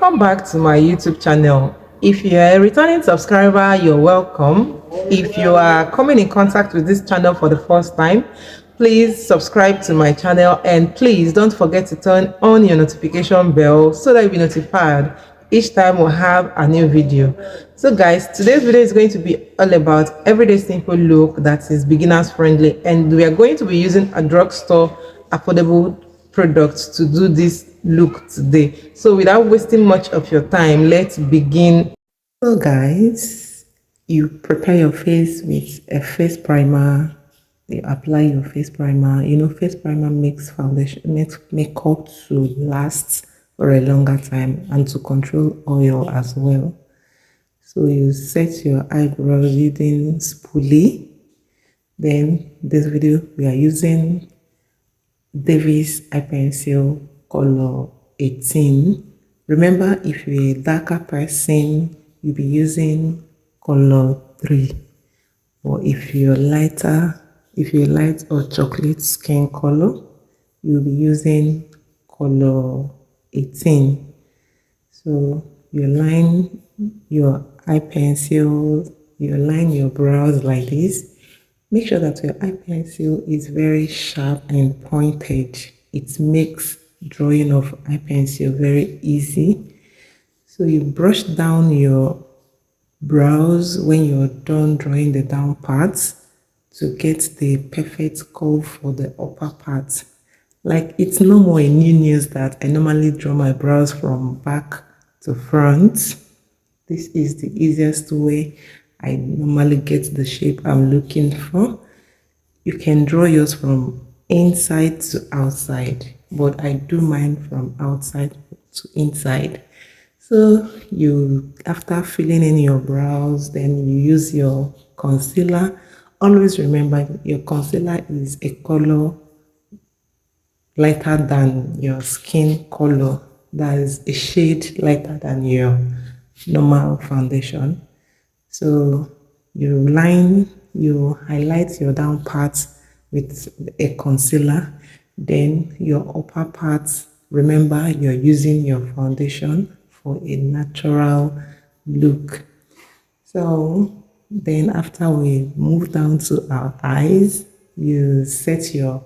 welcome back to my YouTube channel. If you're a returning subscriber, you're welcome. If you are coming in contact with this channel for the first time, please subscribe to my channel and please don't forget to turn on your notification bell so that you'll be notified each time we have a new video. So guys, today's video is going to be all about everyday simple look that is beginners friendly, and we are going to be using a drugstore affordable products to do this look today. So without wasting much of your time, let's begin. So guys, you prepare your face with a face primer. You apply your face primer. You know, face primer makes foundation, makes makeup to last for a longer time and to control oil as well. So you set your eyebrows using spoolie. Then this video we are using Davis eye pencil color 18. Remember, if you're a darker person, you'll be using color 3. Or if you're lighter, if you're light or chocolate skin color, you'll be using color 18. So you line your eye pencil, you line your brows like this. Make sure that your eye pencil is very sharp and pointed. It makes drawing of eye pencil very easy. So you brush down your brows when you're done drawing the down parts to get the perfect curve for the upper part. Like, it's no more a new news that I normally draw my brows from back to front. This is the easiest way I normally get the shape I'm looking for. You can draw yours from inside to outside, but I do mine from outside to inside. So you, after filling in your brows, then you use your concealer. Always remember your concealer is a color lighter than your skin color. That is a shade lighter than your normal foundation. So you highlight your down parts with a concealer. Then your upper parts, remember you're using your foundation for a natural look. So then after we move down to our eyes, you set your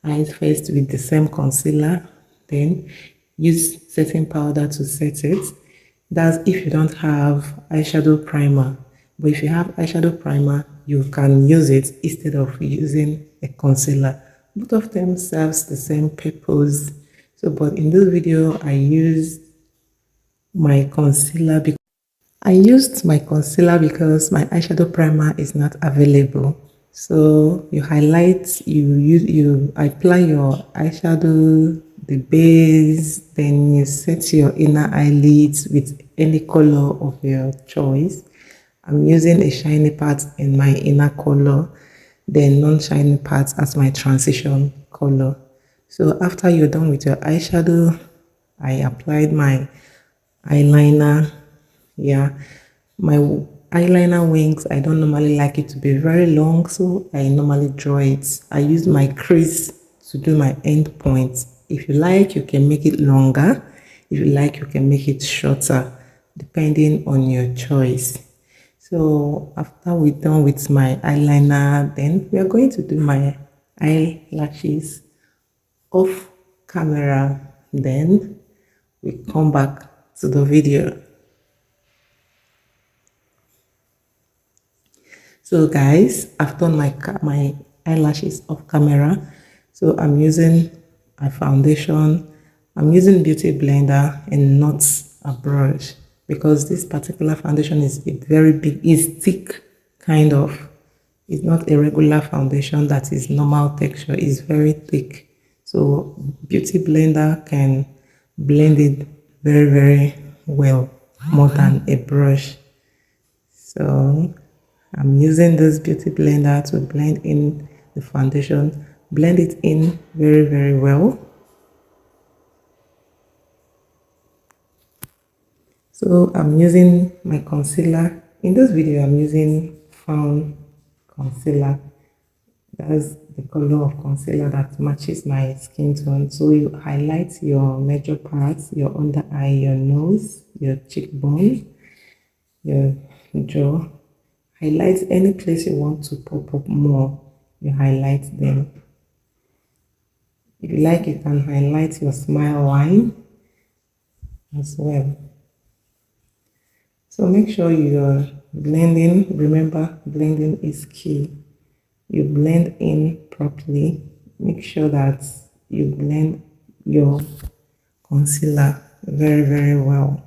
eyes first with the same concealer, then use setting powder to set it. That's if you don't have eyeshadow primer. But if you have eyeshadow primer, you can use it instead of using a concealer. Both of them serves the same purpose. So, but in this video, I used my concealer because my eyeshadow primer is not available. So you highlight, you apply your eyeshadow, the base, then you set your inner eyelids with any color of your choice. I'm using a shiny part in my inner color, then non-shiny parts as my transition color. So after you're done with your eyeshadow, I applied my eyeliner. Yeah, my eyeliner wings, I don't normally like it to be very long, so I normally draw it. I use my crease to do my end point. If you like, you can make it longer. If you like, you can make it shorter, depending on your choice. So after we're done with my eyeliner, then we are going to do my eyelashes off camera. Then we come back to the video. So guys, I've done my eyelashes off camera. So I'm using a foundation. I'm using beauty blender and not a brush, because this particular foundation is very big, is thick kind of. It's not a regular foundation that is normal texture, it's very thick. So beauty blender can blend it very well, more than a brush. So I'm using this beauty blender to blend in the foundation, blend it in very well. So I'm using my concealer. In this video, I'm using Found concealer. That's a color of concealer that matches my skin tone. So you highlight your major parts, your under eye, your nose, your cheekbone, your jaw. Highlight any place you want to pop up more. You highlight them. If you like, you can highlight your smile line as well. So make sure you're blending. Remember, blending is key. You blend in properly. Make sure that you blend your concealer very, very well.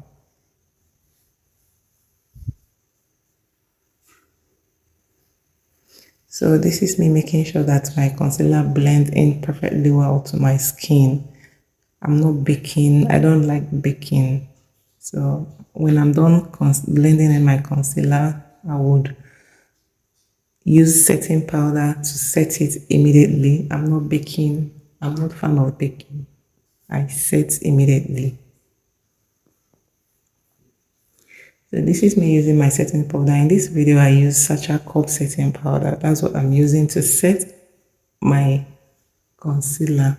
So this is me making sure that my concealer blends in perfectly well to my skin. I'm not baking. I don't like baking. So when I'm done blending in my concealer, I would use setting powder to set it immediately. I'm not baking. I'm not a fan of baking. I set immediately. So this is me using my setting powder. In this video, I use Sacha cup setting powder. That's what I'm using to set my concealer.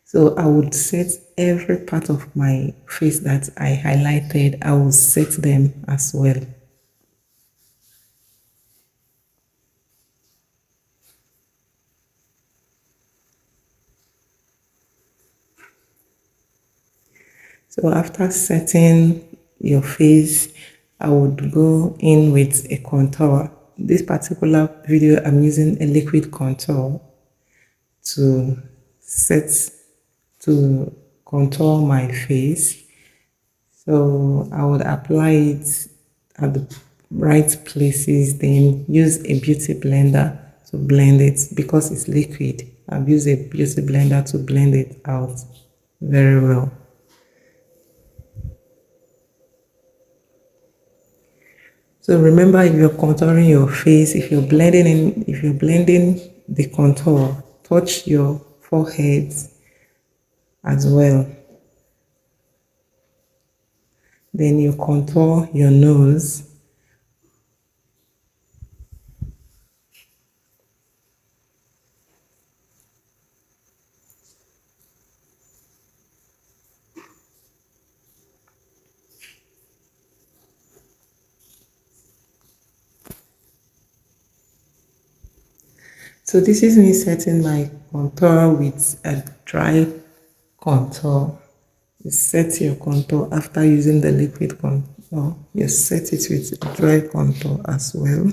So I would set every part of my face that I highlighted. I will set them as well. So after setting your face, I would go in with a contour. This particular video, I'm using a liquid contour to contour my face. So I would apply it at the right places, then use a beauty blender to blend it. Because it's liquid, I've used a beauty blender to blend it out very well. So remember, if you're contouring your face, if you're blending the contour, touch your forehead as well. Then you contour your nose. So this is me setting my contour with a dry contour. You set your contour after using the liquid contour. You set it with a dry contour as well.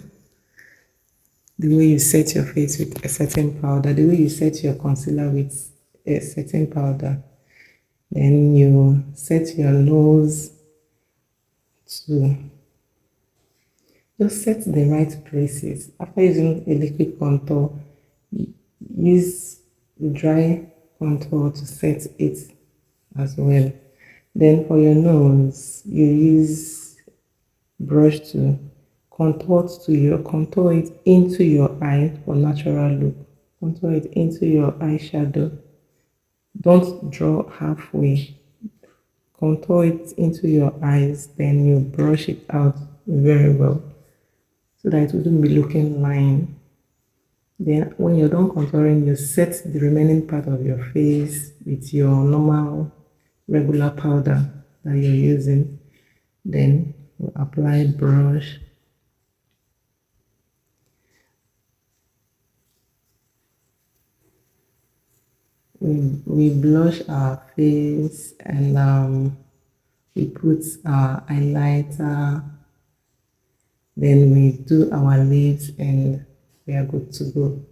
The way you set your face with a setting powder, the way you set your concealer with a setting powder. Then you set your nose to just set the right places. After using a liquid contour, use the dry contour to set it as well. Then for your nose, you use brush to contour it into your eye for natural look. Contour it into your eyeshadow. Don't draw halfway. Contour it into your eyes, then you brush it out very well so that it wouldn't be looking line. Then when you're done contouring, you set the remaining part of your face with your normal regular powder that you're using. Then you apply brush. We blush our face and we put our highlighter. Then we do our lips and we are good to go.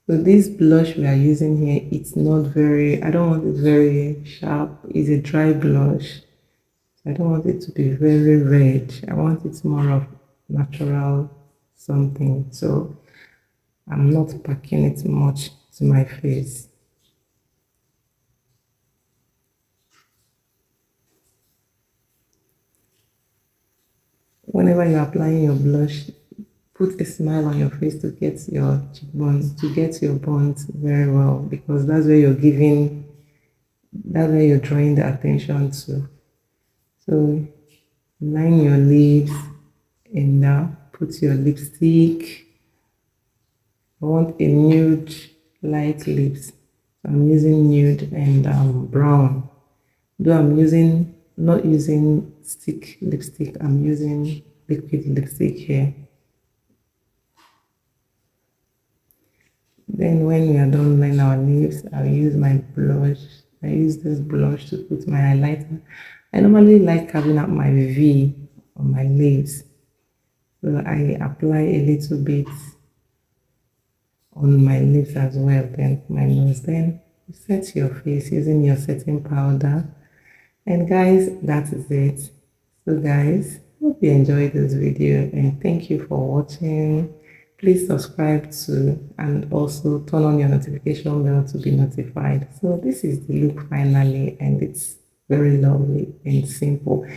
So this blush we are using here, it's not very, I don't want it very sharp. It's a dry blush. I don't want it to be very red. I want it more of natural something. So I'm not packing it much to my face. Whenever you're applying your blush, put a smile on your face to get your cheekbones, to get your bones very well, because that's where you're drawing the attention to. So line your lips and now put your lipstick. I want a nude light lips. I'm using nude and brown. Though I'm not using stick lipstick, I'm using liquid lipstick here. Then when we are done lining our lips, I'll use my blush. I use this blush to put my highlighter. I normally like carving out my V on my lips. So I apply a little bit on my lips as well, then my nose. Then you set your face using your setting powder. And guys, that is it. So guys, hope you enjoyed this video and thank you for watching. Please subscribe to and also turn on your notification bell to be notified. So this is the look finally, and it's very lovely and simple.